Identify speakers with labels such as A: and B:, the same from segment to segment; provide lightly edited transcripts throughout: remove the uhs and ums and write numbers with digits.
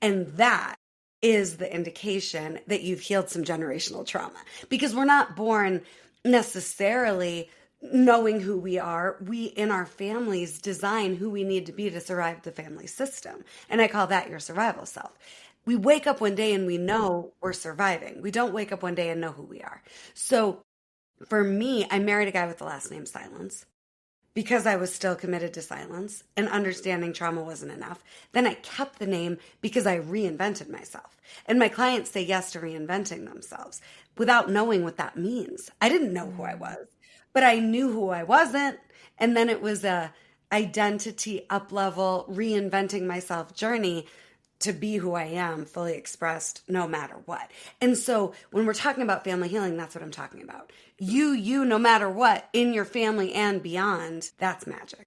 A: And that is the indication that you've healed some generational trauma, because we're not born necessarily knowing who we are. We, in our families, design who we need to be to survive the family system. And I call that your survival self. We wake up one day and we know we're surviving. We don't wake up one day and know who we are. So for me, I married a guy with the last name Silence because I was still committed to silence and understanding trauma wasn't enough. Then I kept the name because I reinvented myself. And my clients say yes to reinventing themselves without knowing what that means. I didn't know who I was, but I knew who I wasn't. And then it was a identity up level, reinventing myself journey to be who I am, fully expressed, no matter what. And so when we're talking about family healing, that's what I'm talking about. You, no matter what, in your family and beyond, that's magic.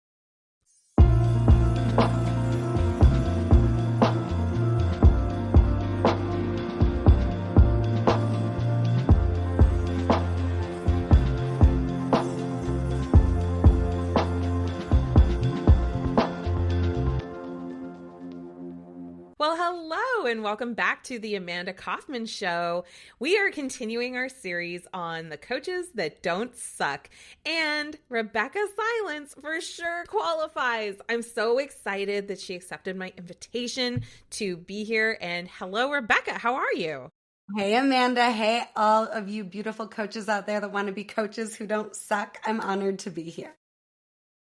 B: Well, hello, and welcome back to the Amanda Kaufman Show. We are continuing our series on the coaches that don't suck, and Rebeccah Silence for sure qualifies. I'm so excited that she accepted my invitation to be here. And hello, Rebeccah, how are you?
A: Hey, Amanda. Hey, all of you beautiful coaches out there that want to be coaches who don't suck. I'm honored to be here.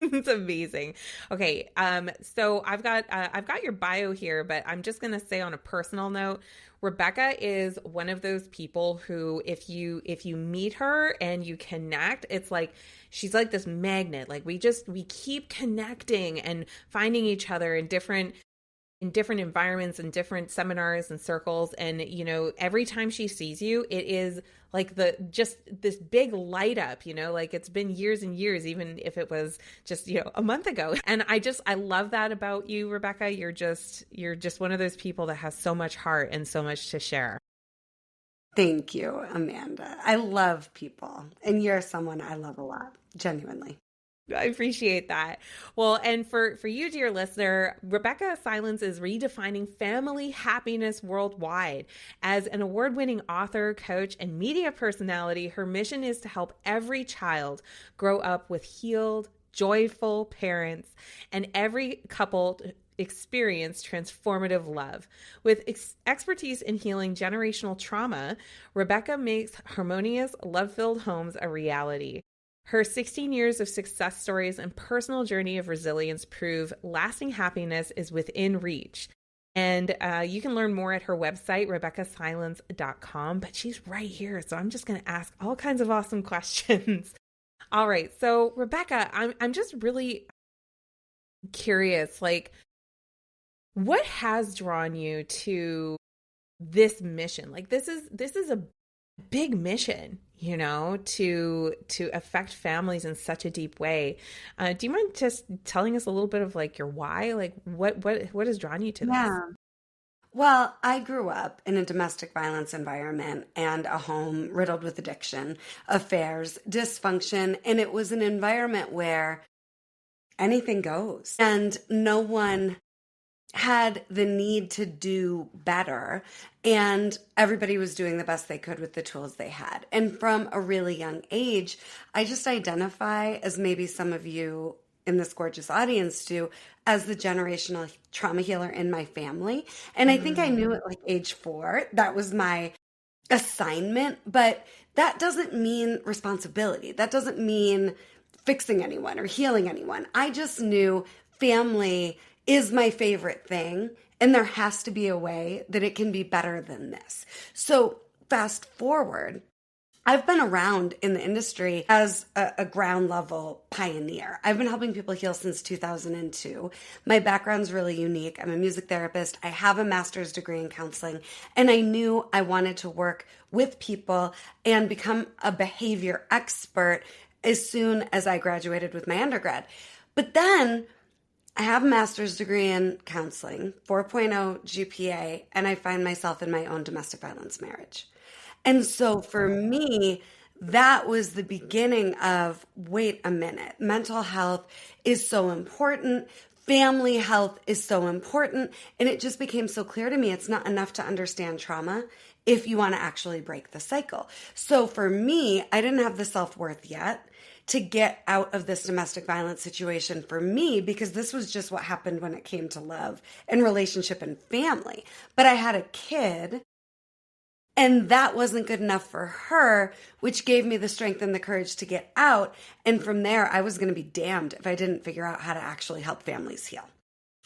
B: It's amazing. Okay, so I've got your bio here, but I'm just gonna say on a personal note, Rebeccah is one of those people who, if you meet her and you connect, it's like she's like this magnet. Like we keep connecting and finding each other in different environments and different seminars and circles. And, you know, every time she sees you, it is like just this big light up, you know, like it's been years and years, even if it was just, you know, a month ago. And I love that about you, Rebeccah. You're just one of those people that has so much heart and so much to share.
A: Thank you, Amanda. I love people, and you're someone I love a lot, genuinely.
B: I appreciate that. Well, and for you, dear listener, Rebeccah Silence is redefining family happiness worldwide. As an award-winning author, coach, and media personality, her mission is to help every child grow up with healed, joyful parents, and every couple experience transformative love. With expertise in healing generational trauma, Rebeccah makes harmonious, love-filled homes a reality. Her 16 years of success stories and personal journey of resilience prove lasting happiness is within reach. And you can learn more at her website, RebeccahSilence.com. But she's right here, so I'm just going to ask all kinds of awesome questions. All right, so Rebeccah, I'm just really curious, like, what has drawn you to this mission? Like, this is a big mission, you know, to affect families in such a deep way. Do you mind just telling us a little bit of like your why? Like what has drawn you to this?
A: Yeah. Well, I grew up in a domestic violence environment and a home riddled with addiction, affairs, dysfunction, and it was an environment where anything goes. And no one had the need to do better, and everybody was doing the best they could with the tools they had. And from a really young age, I just identify, as maybe some of you in this gorgeous audience do, as the generational trauma healer in my family. And I think I knew at like age 4, that was my assignment, but that doesn't mean responsibility. That doesn't mean fixing anyone or healing anyone. I just knew family is my favorite thing, and there has to be a way that it can be better than this. So fast forward, I've been around in the industry as a ground level pioneer. I've been helping people heal since 2002. My background's really unique. I'm a music therapist. I have a master's degree in counseling, and I knew I wanted to work with people and become a behavior expert as soon as I graduated with my undergrad. But then I have a master's degree in counseling, 4.0 GPA, and I find myself in my own domestic violence marriage. And so for me, that was the beginning of, wait a minute, mental health is so important. family health is so important. And it just became so clear to me it's not enough to understand trauma if you want to actually break the cycle. So for me, I didn't have the self-worth yet to get out of this domestic violence situation for me, because this was just what happened when it came to love and relationship and family. But I had a kid, and that wasn't good enough for her, which gave me the strength and the courage to get out. And from there, I was going to be damned if I didn't figure out how to actually help families heal.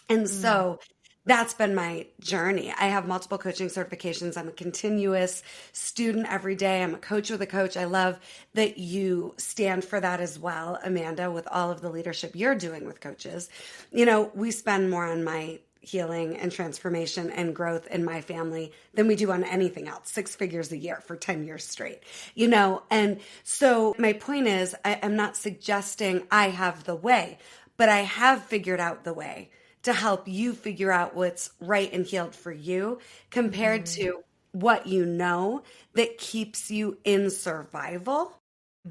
A: And so that's been my journey. I have multiple coaching certifications. I'm a continuous student every day. I'm a coach with a coach. I love that you stand for that as well, Amanda, with all of the leadership you're doing with coaches. You know, we spend more on my healing and transformation and growth in my family than we do on anything else, 6 figures a year for 10 years straight, you know? And so my point is, I'm not suggesting I have the way, but I have figured out the way to help you figure out what's right and healed for you compared to what you know that keeps you in survival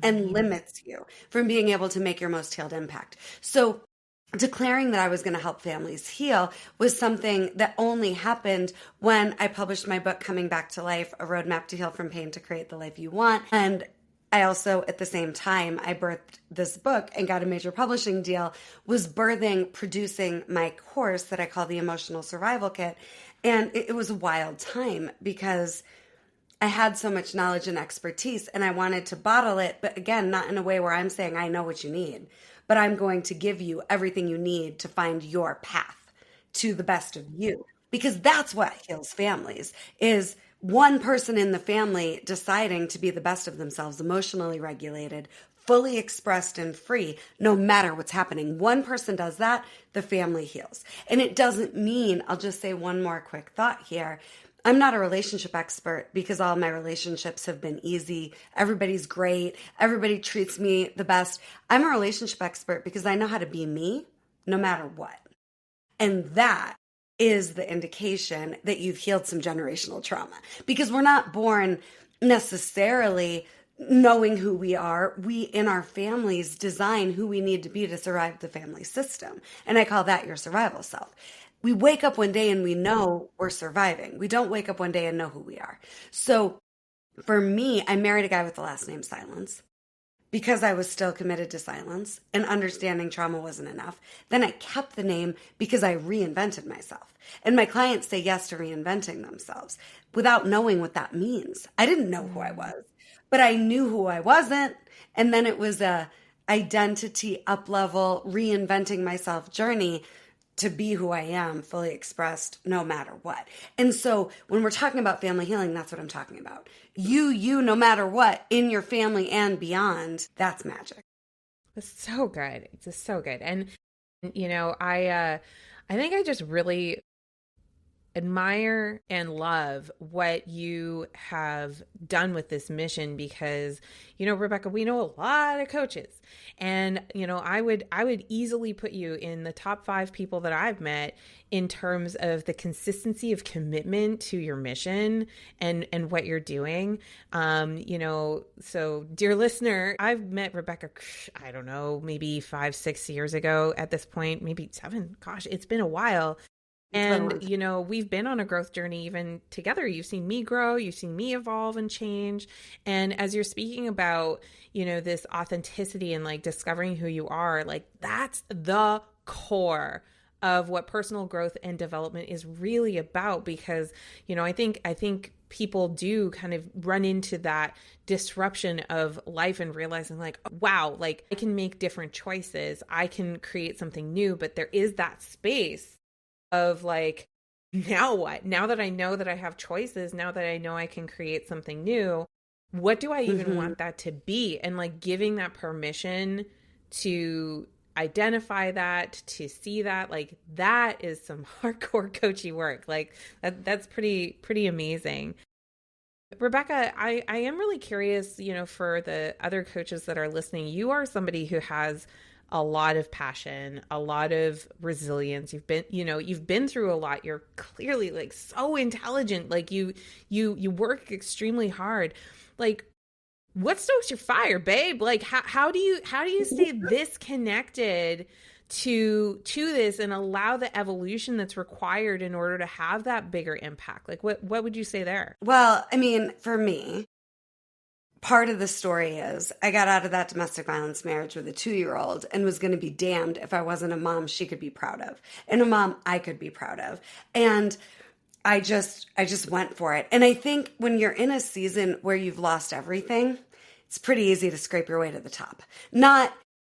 A: and limits you from being able to make your most healed impact. So declaring that I was going to help families heal was something that only happened when I published my book, Coming Back to Life, A Roadmap to Heal from Pain to Create the Life You Want. And I also, at the same time, I birthed this book and got a major publishing deal, was producing my course that I call the Emotional Survival Kit. And it was a wild time because I had so much knowledge and expertise and I wanted to bottle it, but again, not in a way where I'm saying I know what you need, but I'm going to give you everything you need to find your path to the best of you. Because that's what heals families, is one person in the family deciding to be the best of themselves, emotionally regulated, fully expressed and free, no matter what's happening. One person does that, the family heals. And it doesn't mean, I'll just say one more quick thought here, I'm not a relationship expert because all my relationships have been easy. Everybody's great. Everybody treats me the best. I'm a relationship expert because I know how to be me no matter what. And that is the indication that you've healed some generational trauma, because we're not born necessarily knowing who we are. We, in our families, design who we need to be to survive the family system. And I call that your survival self. We wake up one day and we know we're surviving. We don't wake up one day and know who we are. So for me, I married a guy with the last name Silence because I was still committed to silence and understanding trauma wasn't enough. Then I kept the name because I reinvented myself. And my clients say yes to reinventing themselves without knowing what that means. I didn't know who I was, but I knew who I wasn't. And then it was a identity up-level, reinventing myself journey to be who I am, fully expressed, no matter what. And so when we're talking about family healing, that's what I'm talking about. You, no matter what, in your family and beyond, that's magic.
B: It's so good. It's just so good. And, you know, I think I just really admire and love what you have done with this mission because, you know, Rebeccah, we know a lot of coaches and, you know, I would easily put you in the top 5 people that I've met in terms of the consistency of commitment to your mission and what you're doing. You know, so dear listener, I've met Rebeccah, I don't know, maybe 5, 6 years ago at this point, maybe 7. Gosh, it's been a while. And, you know, we've been on a growth journey even together. You've seen me grow, you've seen me evolve and change. And as you're speaking about, you know, this authenticity and like discovering who you are, like that's the core of what personal growth and development is really about. Because, you know, I think people do kind of run into that disruption of life and realizing like, wow, like I can make different choices. I can create something new, but there is that space of like, now what? Now that I know that I have choices, now that I know I can create something new, what do I even want that to be? And like giving that permission to identify that, to see that, like that is some hardcore coachy work. Like that's pretty amazing. Rebeccah, I am really curious, you know, for the other coaches that are listening, you are somebody who has a lot of passion, a lot of resilience. You've been through a lot. You're clearly like so intelligent. Like you work extremely hard. Like what stokes your fire, babe? Like how do you stay this connected to this and allow the evolution that's required in order to have that bigger impact? Like what would you say there?
A: Well, I mean, for me, part of the story is I got out of that domestic violence marriage with a 2-year-old and was going to be damned if I wasn't a mom she could be proud of and a mom I could be proud of. And I just went for it. And I think when you're in a season where you've lost everything, it's pretty easy to scrape your way to the top. Not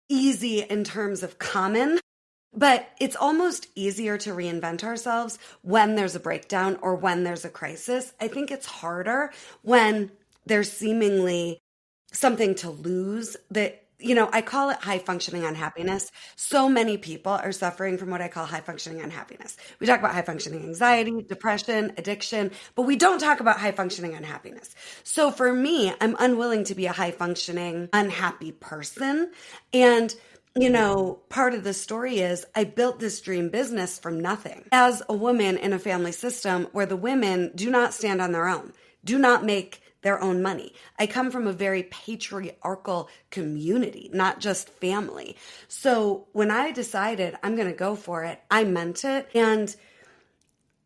A: easy in terms of common, but it's almost easier to reinvent ourselves when there's a breakdown or when there's a crisis. I think it's harder when there's seemingly something to lose that, I call it high functioning unhappiness. So many people are suffering from what I call high functioning unhappiness. We talk about high functioning anxiety, depression, addiction, but we don't talk about high functioning unhappiness. So for me, I'm unwilling to be a high functioning unhappy person. And part of the story is I built this dream business from nothing. As a woman in a family system where the women do not stand on their own, do not make their own money. I come from a very patriarchal community, not just family. So when I decided I'm going to go for it, I meant it. And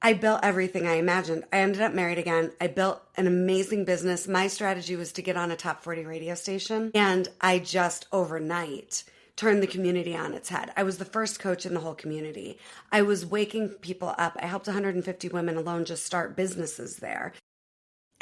A: I built everything I imagined. I ended up married again. I built an amazing business. My strategy was to get on a top 40 radio station. And I just overnight turned the community on its head. I was the first coach in the whole community. I was waking people up. I helped 150 women alone just start businesses there.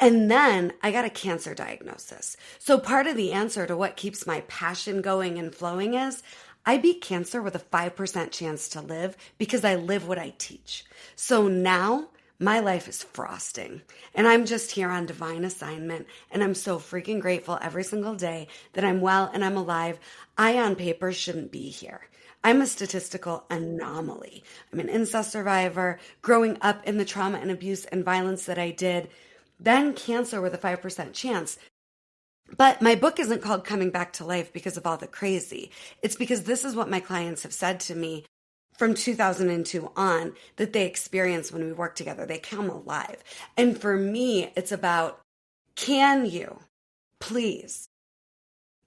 A: And then I got a cancer diagnosis. So part of the answer to what keeps my passion going and flowing is I beat cancer with a 5% chance to live because I live what I teach. So now my life is frosting and I'm just here on divine assignment. And I'm so freaking grateful every single day that I'm well and I'm alive. I on paper shouldn't be here. I'm a statistical anomaly. I'm an incest survivor, growing up in the trauma and abuse and violence that I did. Then cancer with a 5% chance. But my book isn't called Coming Back to Life because of all the crazy. It's because this is what my clients have said to me from 2002 on that they experience when we work together. They come alive. And for me, it's about, can you please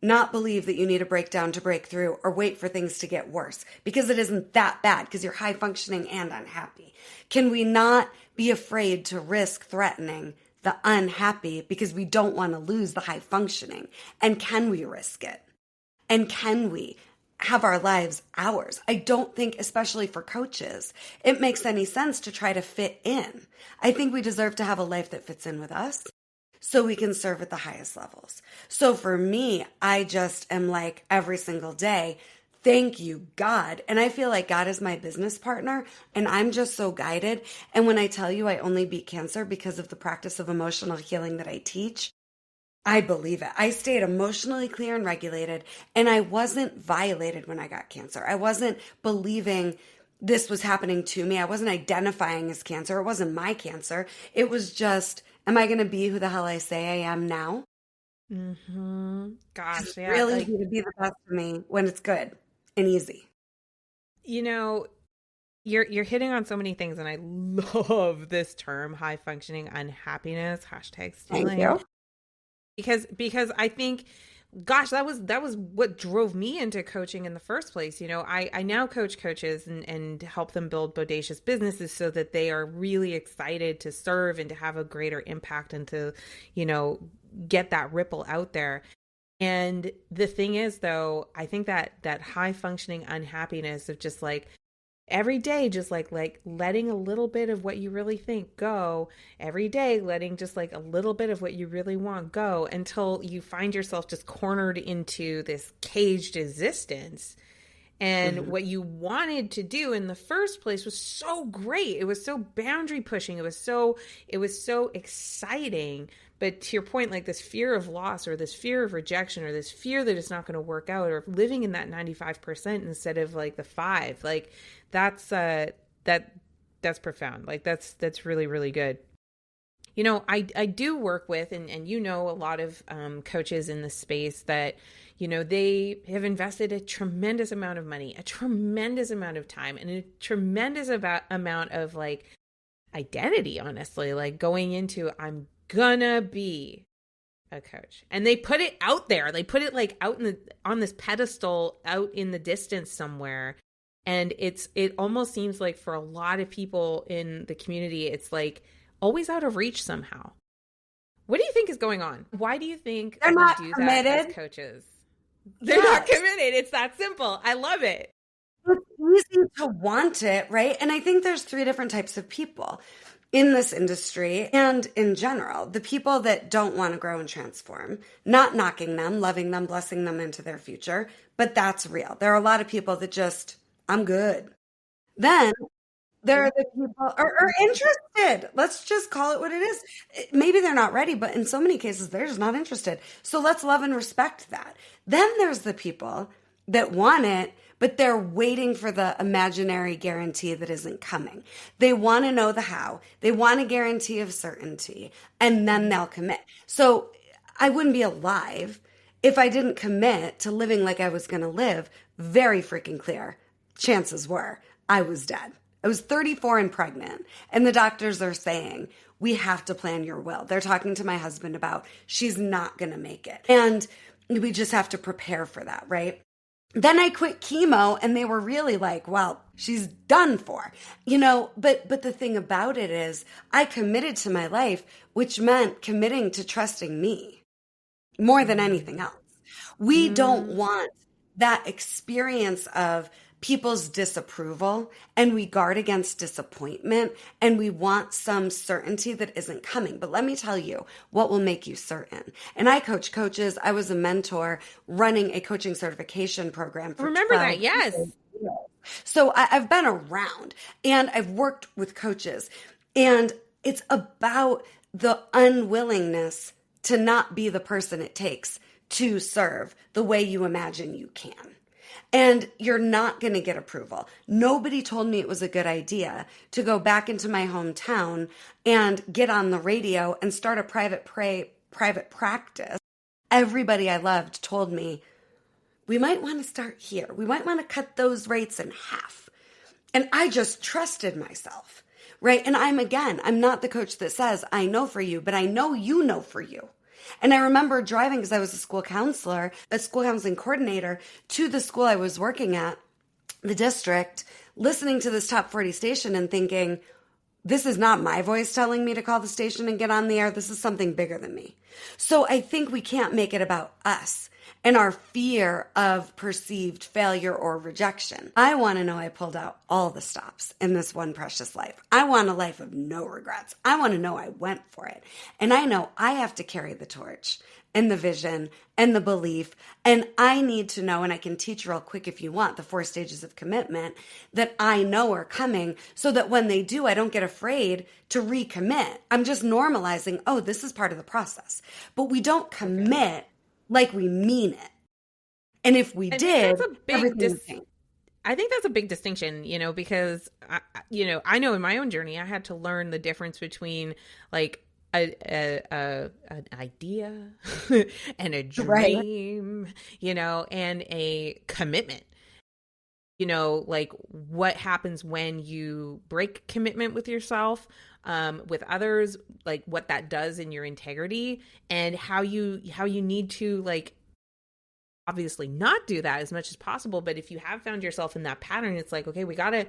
A: not believe that you need a breakdown to break through or wait for things to get worse because it isn't that bad because you're high functioning and unhappy? Can we not be afraid to risk threatening the unhappy because we don't want to lose the high functioning? And can we risk it? And can we have our lives ours? I don't think, especially for coaches, it makes any sense to try to fit in. I think we deserve to have a life that fits in with us so we can serve at the highest levels. So for me, I just am like every single day, thank you, God. And I feel like God is my business partner and I'm just so guided. And when I tell you I only beat cancer because of the practice of emotional healing that I teach, I believe it. I stayed emotionally clear and regulated and I wasn't violated when I got cancer. I wasn't believing this was happening to me. I wasn't identifying as cancer. It wasn't my cancer. It was just, am I going to be who the hell I say I am now?
B: Mm-hmm. Gosh,
A: It's
B: yeah.
A: really easy to be the best of me when it's good and easy.
B: You're hitting on so many things, and I love this term, high functioning unhappiness, #stealing.
A: Thank you.
B: Because I think, gosh, that was what drove me into coaching in the first place. I now coach coaches and help them build bodacious businesses so that they are really excited to serve and to have a greater impact and to, get that ripple out there. And the thing is, though, I think that high functioning unhappiness of just like every day, just like letting a little bit of what you really think go every day, letting just like a little bit of what you really want go until you find yourself just cornered into this caged existence. And what you wanted to do in the first place was so great. It was so boundary pushing. It was so exciting. But to your point, like this fear of loss or this fear of rejection or this fear that it's not going to work out or living in that 95% instead of like the 5, like that's profound. Like that's really, really good. I do work with, and a lot of coaches in the space that, they have invested a tremendous amount of money, a tremendous amount of time, and a tremendous amount of like identity, honestly, like going into, I'm gonna be a coach. And they put it out there. They put it like out on this pedestal out in the distance somewhere. And it almost seems like for a lot of people in the community, it's like always out of reach somehow. What do you think is going on? Why do you think
A: They're
B: we
A: not
B: do that as
A: committed.
B: coaches? They're not
A: Yes.
B: committed. It's that simple. I love it.
A: It's easy to want it, right? And I think there's three different types of people in this industry and in general. The people that don't want to grow and transform, not knocking them, loving them, blessing them into their future, but that's real. There are a lot of people that just, I'm good. Then there are the people are interested. Let's just call it what it is. Maybe they're not ready, but in so many cases, they're just not interested. So let's love and respect that. Then there's the people that want it, but they're waiting for the imaginary guarantee that isn't coming. They want to know the how. They want a guarantee of certainty, and then they'll commit. So I wouldn't be alive if I didn't commit to living like I was going to live. Very freaking clear. Chances were I was dead. I was 34 and pregnant, and the doctors are saying, we have to plan your will. They're talking to my husband about she's not going to make it. And we just have to prepare for that, right? Then I quit chemo, and they were really like, well, she's done for, but the thing about it is I committed to my life, which meant committing to trusting me more than anything else. We don't want that experience of people's disapproval, and we guard against disappointment, and we want some certainty that isn't coming. But let me tell you what will make you certain. And I coach coaches. I was a mentor running a coaching certification program for
B: Remember that, yes.
A: years. So I've been around, and I've worked with coaches, and it's about the unwillingness to not be the person it takes to serve the way you imagine you can. And you're not going to get approval. Nobody told me it was a good idea to go back into my hometown and get on the radio and start a private practice. Everybody I loved told me, we might want to start here. We might want to cut those rates in half. And I just trusted myself, right? And I'm not the coach that says, I know for you, but I know you know for you. And I remember driving, because I was a school counselor, a school counseling coordinator, to the school I was working at, the district, listening to this top 40 station and thinking, this is not my voice telling me to call the station and get on the air. This is something bigger than me. So I think we can't make it about us and our fear of perceived failure or rejection. I want to know I pulled out all the stops in this one precious life. I want a life of no regrets. I want to know I went for it. And I know I have to carry the torch and the vision and the belief. And I need to know, and I can teach real quick if you want, the 4 stages of commitment that I know are coming, so that when they do, I don't get afraid to recommit. I'm just normalizing, oh, this is part of the process. But we don't commit like we mean it. And if we did, everything would change.
B: I think that's a big distinction, because, I know in my own journey, I had to learn the difference between like an idea and a dream, and a commitment. Like what happens when you break commitment with yourself, with others, like what that does in your integrity, and how you need to, like, obviously not do that as much as possible. But if you have found yourself in that pattern, it's like, okay, we gotta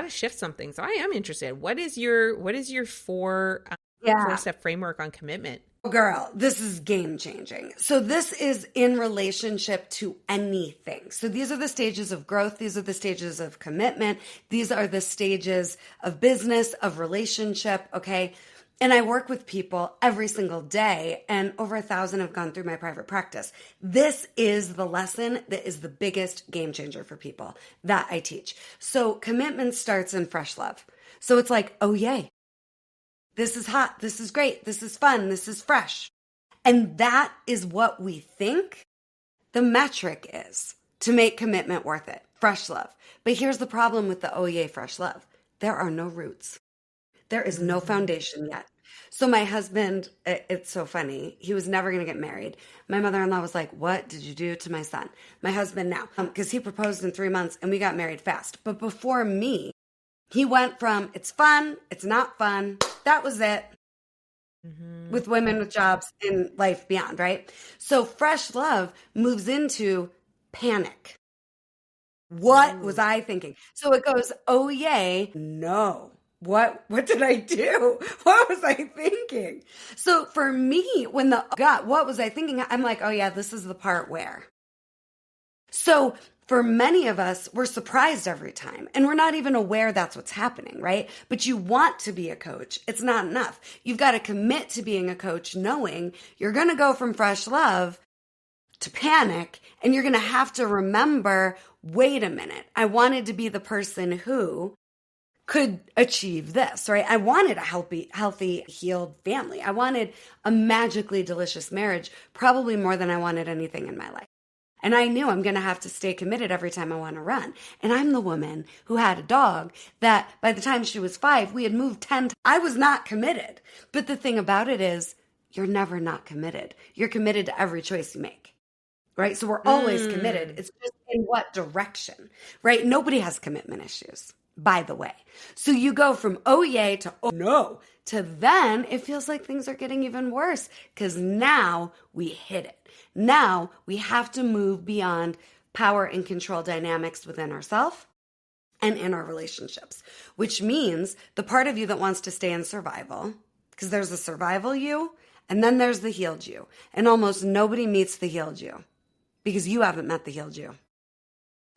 B: shift something. So I am interested. What is your 4-step framework on commitment?
A: Girl, this is game changing. So this is in relationship to anything. So these are the stages of growth. These are the stages of commitment. These are the stages of business, of relationship. Okay. And I work with people every single day, and over 1,000 have gone through my private practice. This is the lesson that is the biggest game changer for people that I teach. So commitment starts in fresh love. So it's like, oh, yay. This is hot. This is great. This is fun. This is fresh. And that is what we think the metric is to make commitment worth it. Fresh love. But here's the problem with the oh yay, fresh love. There are no roots. There is no foundation yet. So my husband, it's so funny. He was never going to get married. My mother-in-law was like, what did you do to my son? My husband now, because he proposed in 3 months and we got married fast. But before me, he went from it's fun, it's not fun. That was it. With women with jobs and life beyond, right? So fresh love moves into panic. What was
B: Ooh.
A: I thinking? So it goes, oh yay, no. What did I do? What was I thinking? So for me, when the God, what was I thinking? I'm like, oh yeah, this is the part where. So for many of us, we're surprised every time and we're not even aware that's what's happening, right? But you want to be a coach. It's not enough. You've got to commit to being a coach, knowing you're going to go from fresh love to panic, and you're going to have to remember, wait a minute, I wanted to be the person who could achieve this, right? I wanted a healthy, healed family. I wanted a magically delicious marriage, probably more than I wanted anything in my life. And I knew I'm going to have to stay committed every time I want to run. And I'm the woman who had a dog that by the time she was 5, we had moved 10 times. I was not committed. But the thing about it is, you're never not committed. You're committed to every choice you make. Right? So we're always committed. It's just in what direction, right? Nobody has commitment issues, by the way. So you go from, oh, yay to, oh, no, to then it feels like things are getting even worse because now we hit it. Now we have to move beyond power and control dynamics within ourselves and in our relationships, which means the part of you that wants to stay in survival, because there's the survival you and then there's the healed you. And almost nobody meets the healed you, because you haven't met the healed you.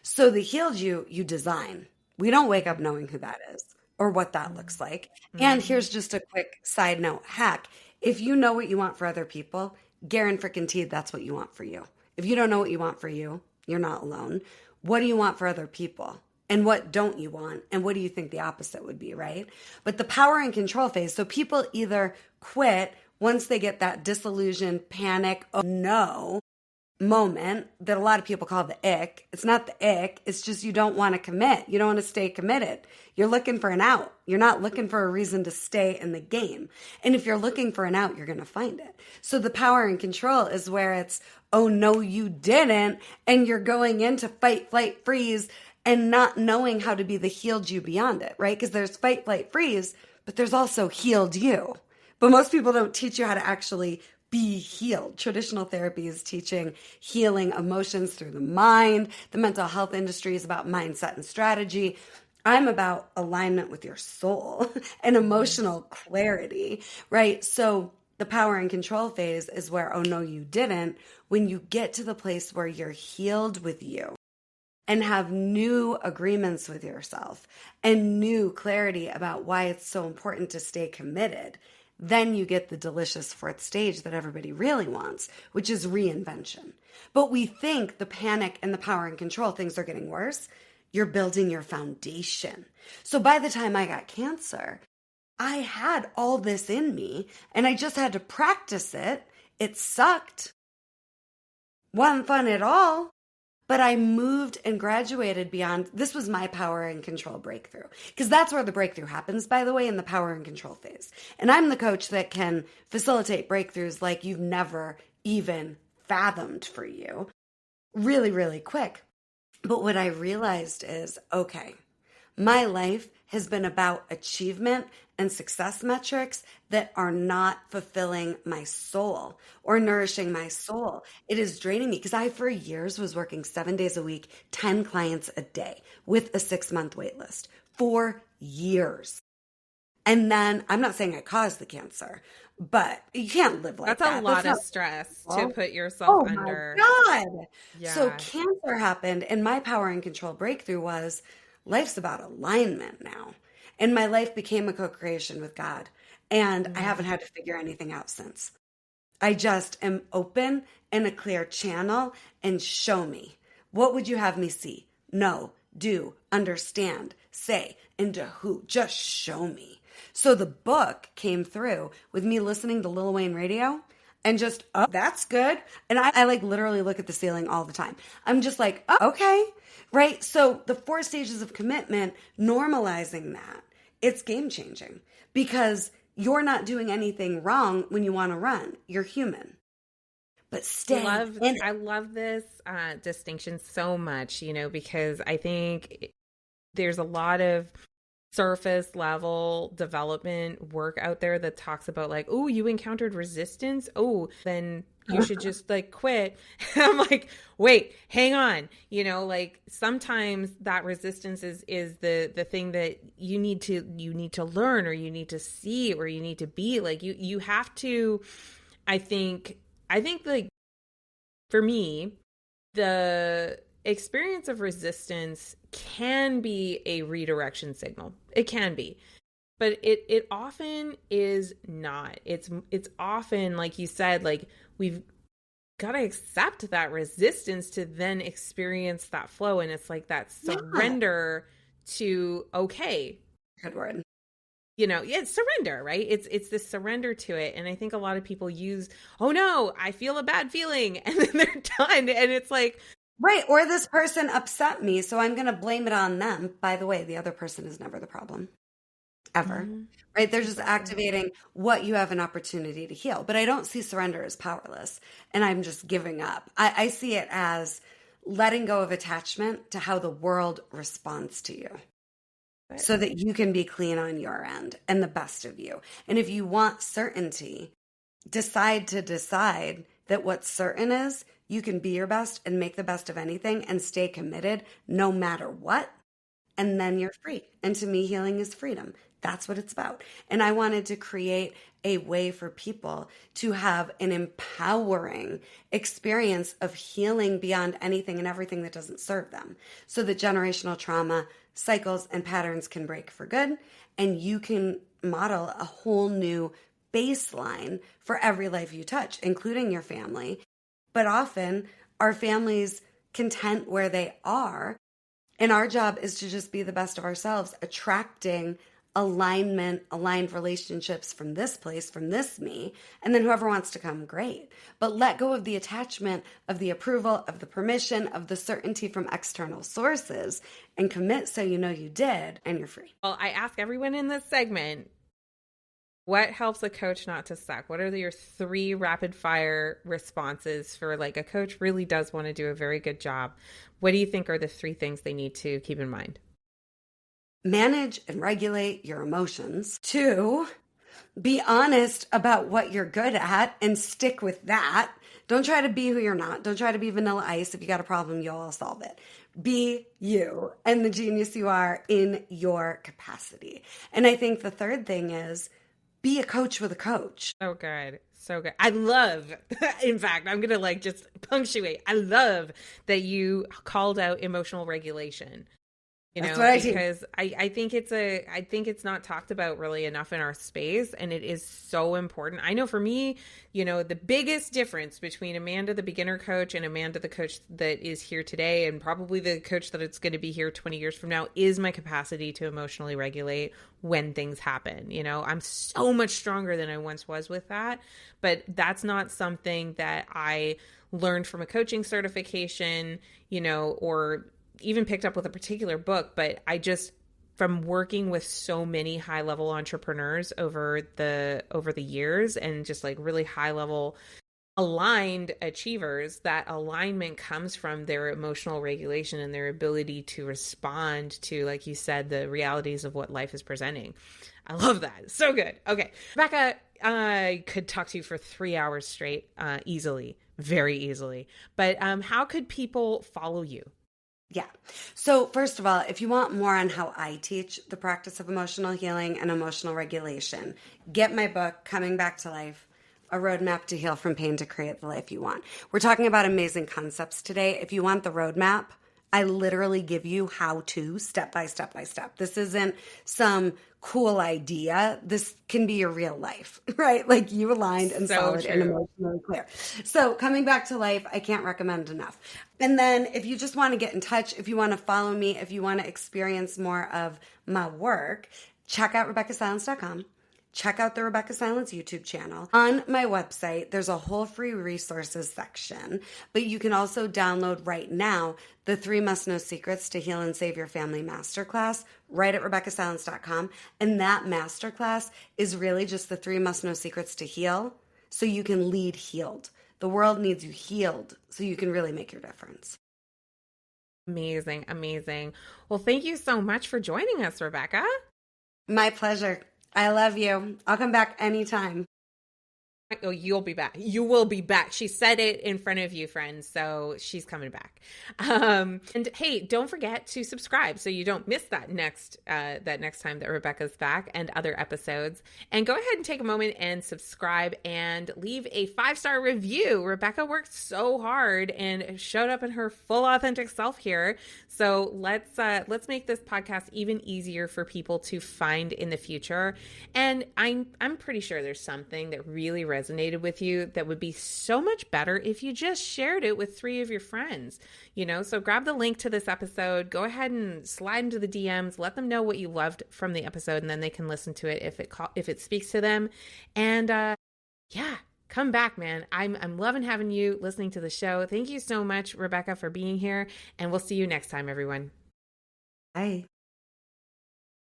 A: So the healed you design. We don't wake up knowing who that is or what that looks like. And here's just a quick side note hack. If you know what you want for other people, guarantee that's what you want for you. If you don't know what you want for you, you're not alone. What do you want for other people? And what don't you want? And what do you think the opposite would be, right? But the power and control phase, so people either quit once they get that disillusion, panic, oh no, moment that a lot of people call the ick. It's not the ick. It's just you don't want to commit. You don't want to stay committed. You're looking for an out. You're not looking for a reason to stay in the game. And if you're looking for an out, you're going to find it. So the power and control is where it's, oh no, you didn't. And you're going into fight, flight, freeze and not knowing how to be the healed you beyond it, right? Because there's fight, flight, freeze, but there's also healed you. But most people don't teach you how to actually be healed. Traditional therapy is teaching healing emotions through the mind. The mental health industry is about mindset and strategy. I'm about alignment with your soul and emotional clarity, right? So the power and control phase is where, oh no, you didn't, when you get to the place where you're healed with you and have new agreements with yourself and new clarity about why it's so important to stay committed. Then you get the delicious fourth stage that everybody really wants, which is reinvention. But we think the panic and the power and control, things are getting worse. You're building your foundation. So by the time I got cancer, I had all this in me and I just had to practice it. It sucked. Wasn't fun at all. But I moved and graduated beyond, this was my power and control breakthrough. Because that's where the breakthrough happens, by the way, in the power and control phase. And I'm the coach that can facilitate breakthroughs like you've never even fathomed for you. Really, really quick. But what I realized is, okay, my life has been about achievement and success metrics that are not fulfilling my soul or nourishing my soul. It is draining me because I, for years, was working 7 days a week, 10 clients a day with a 6-month wait list for years. And then I'm not saying I caused the cancer, but you can't live like that.
B: That's a lot of stress to put yourself under.
A: Oh my God.
B: Yeah.
A: So cancer happened and my power and control breakthrough was life's about alignment now. And my life became a co-creation with God. And I haven't had to figure anything out since. I just am open and a clear channel and show me. What would you have me see? Know, do, understand, say, and to who? Just show me. So the book came through with me listening to Lil Wayne radio and just, oh, that's good. And I like literally look at the ceiling all the time. I'm just like, oh, okay. Right? So the 4 stages of commitment, normalizing that, it's game changing because you're not doing anything wrong when you want to run. You're human. But stay in it.
B: I love this distinction so much, because I think there's a lot of surface level development work out there that talks about like, oh, you encountered resistance. Oh, then you should just like quit. I'm like, wait, hang on. Like sometimes that resistance is the thing that you need to learn, or you need to see, or you need to be. Like you have to, I think like for me, the experience of resistance can be a redirection signal. It can be. But it often is not. It's often, like you said, like we've got to accept that resistance to then experience that flow. And it's like that
A: Yeah.
B: surrender to, okay,
A: Good word.
B: yeah, it's surrender, right? It's this surrender to it. And I think a lot of people use, oh no, I feel a bad feeling, and then they're done. And it's like,
A: Right. Or this person upset me, so I'm going to blame it on them. By the way, the other person is never the problem, ever.
B: mhm,
A: Right. They're just
B: exactly.
A: activating what you have an opportunity to heal. But I don't see surrender as powerless and I'm just giving up. I see it as letting go of attachment to how the world responds to you
B: But
A: so that you can be clean on your end and the best of you. And if you want certainty, decide that what's certain is you can be your best and make the best of anything and stay committed no matter what. And then you're free. And to me, healing is freedom. That's what it's about. And I wanted to create a way for people to have an empowering experience of healing beyond anything and everything that doesn't serve them, so that generational trauma cycles and patterns can break for good, and you can model a whole new baseline for every life you touch, including your family. But often our families content where they are, and our job is to just be the best of ourselves, attracting aligned relationships from this place, from this me, and then whoever wants to come, great. But let go of the attachment, of the approval, of the permission, of the certainty from external sources, and commit so you know you did, and you're free.
B: well, I ask everyone in this segment, what helps a coach not to suck? What are your 3 rapid fire responses for like a coach really does want to do a very good job? What do you think are the 3 things they need to keep in mind?
A: Manage and regulate your emotions. 2, be honest about what you're good at and stick with that. Don't try to be who you're not. Don't try to be vanilla ice. If you got a problem, you'll solve it. Be you and the genius you are in your capacity. And I think the third thing is be a coach with a coach.
B: So good. So good. I love, in fact, I'm going to like just punctuate. I love that you called out emotional regulation.
A: That's what I do.
B: Because I think I think it's not talked about really enough in our space, and it is so important. I know for me, the biggest difference between Amanda, the beginner coach, and Amanda, the coach that is here today, and probably the coach that it's going to be here 20 years from now, is my capacity to emotionally regulate when things happen. I'm so much stronger than I once was with that, but that's not something that I learned from a coaching certification, or even picked up with a particular book, but I just, from working with so many high level entrepreneurs over the years, and just like really high level aligned achievers, that alignment comes from their emotional regulation and their ability to respond to, like you said, the realities of what life is presenting. I love that. So good. Okay. Rebeccah, I could talk to you for 3 hours straight, easily, very easily. But how could people follow you?
A: Yeah. So, first of all, if you want more on how I teach the practice of emotional healing and emotional regulation, get my book, Coming Back to Life, A Roadmap to Heal from Pain to Create the Life You Want. We're talking about amazing concepts today. If you want the roadmap, I literally give you how to, step by step by step. This isn't some cool idea. This can be your real life, right? Like you aligned and
B: So
A: solid and
B: true.
A: emotionally clear. So Coming Back to Life, I can't recommend enough. And then if you just want to get in touch, if you want to follow me, if you want to experience more of my work, check out RebeccahSilence.com. Check out the Rebeccah Silence YouTube channel. On my website, there's a whole free resources section, but you can also download right now the 3 must-know secrets to heal and save your family masterclass right at RebeccahSilence.com. And that masterclass is really just the 3 must-know secrets to heal so you can lead healed. The world needs you healed so you can really make your difference.
B: Amazing. Amazing. Well, thank you so much for joining us, Rebeccah.
A: My pleasure. I love you. I'll come back anytime.
B: Oh, you'll be back. You will be back. She said it in front of you, friends. So she's coming back. And hey, don't forget to subscribe so you don't miss that next time that Rebeccah's back and other episodes. And go ahead and take a moment and subscribe and leave a 5-star review. Rebeccah worked so hard and showed up in her full authentic self here. So let's make this podcast even easier for people to find in the future. And I'm pretty sure there's something that really resonated with you that would be so much better if you just shared it with 3 of your friends, so grab the link to this episode, go ahead and slide into the DMs, let them know what you loved from the episode, and then they can listen to it if it speaks to them. And yeah, come back, man. I'm loving having you listening to the show. Thank you so much, Rebeccah, for being here, and we'll see you next time, everyone.
A: Bye.